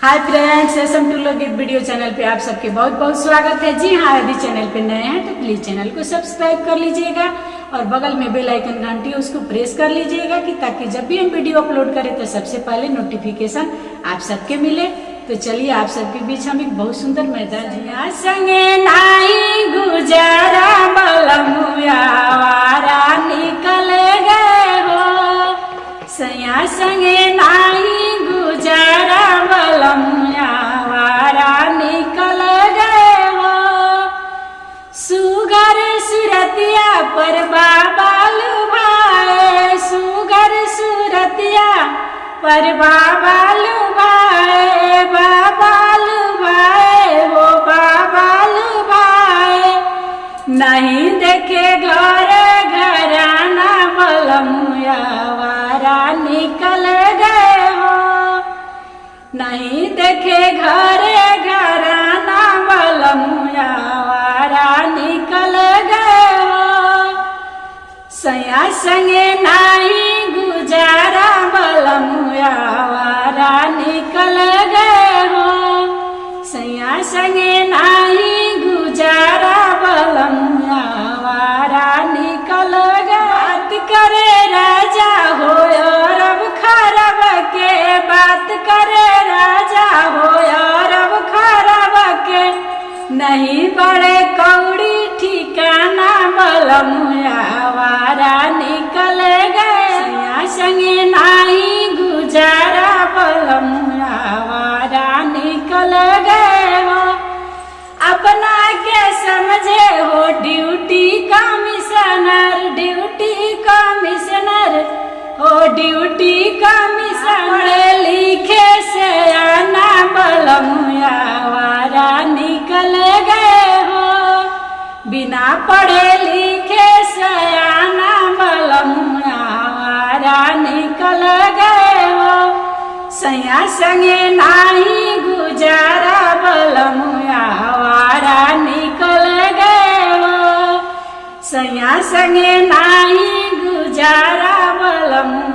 Hi friends, SM two लोकगीत video channel पे आप सबके बहुत बहुत स्वागत है। जी हाँ, यदि चैनल पे नए हैं तो प्लीज चैनल को सब्सक्राइब कर लीजिएगा और बगल में बेल आइकन घंटी उसको प्रेस कर लीजिएगा कि ताकि जब भी हम वीडियो अपलोड करें तो सबसे पहले नोटिफिकेशन आप सबके मिले। तो चलिए आप सबके बीच हम एक बहुत सुंदर मैदान जी संगे नाई गुजारा बलमुआ वारा निकल गए हो, सैया संगे नाई गुजारा बलमुआ वारा निकल गए हो। सुगर सुरतिया पर बाबाल भाई, सुगर सुरतिया पर बाबाल भाई, बाबाल भाई हो बाबाल भाई। नहीं देखे घर घराना बलमुआ वारा निकल गए हो, नहीं देखे घर घराना बलमुआ वारा निकल गए हो। सैया संगे नहीं गुजारा बलमुआ वारा निकल गए हो, सैया संगे नहीं गुजारा बलमुआ वारा निकल गए। बात करे राजा हो रब खरब के, बात करे राजा हो रब खरब के। नहीं बड़े कौड़ी ठिकाना बलमुआ वारा निकल गए, सैया संगे नहीं गुजारा बलमुआ वारा निकल गए हो। अपना के समझे हो ड्यूटी कमिश्नर, ड्यूटी कमिश्नर हो ड्यूटी कमिश्नर। पढ़े लिखे से आना बलमुआ वारा निकल गए हो, बिना पढ़े लिखे से आना बलमुआ वारा निकल गए हो। सैया संगे नहीं गुजारा बलमुआ वारा निकल गए हो, सैया संगे नहीं गुजारा बलमुआ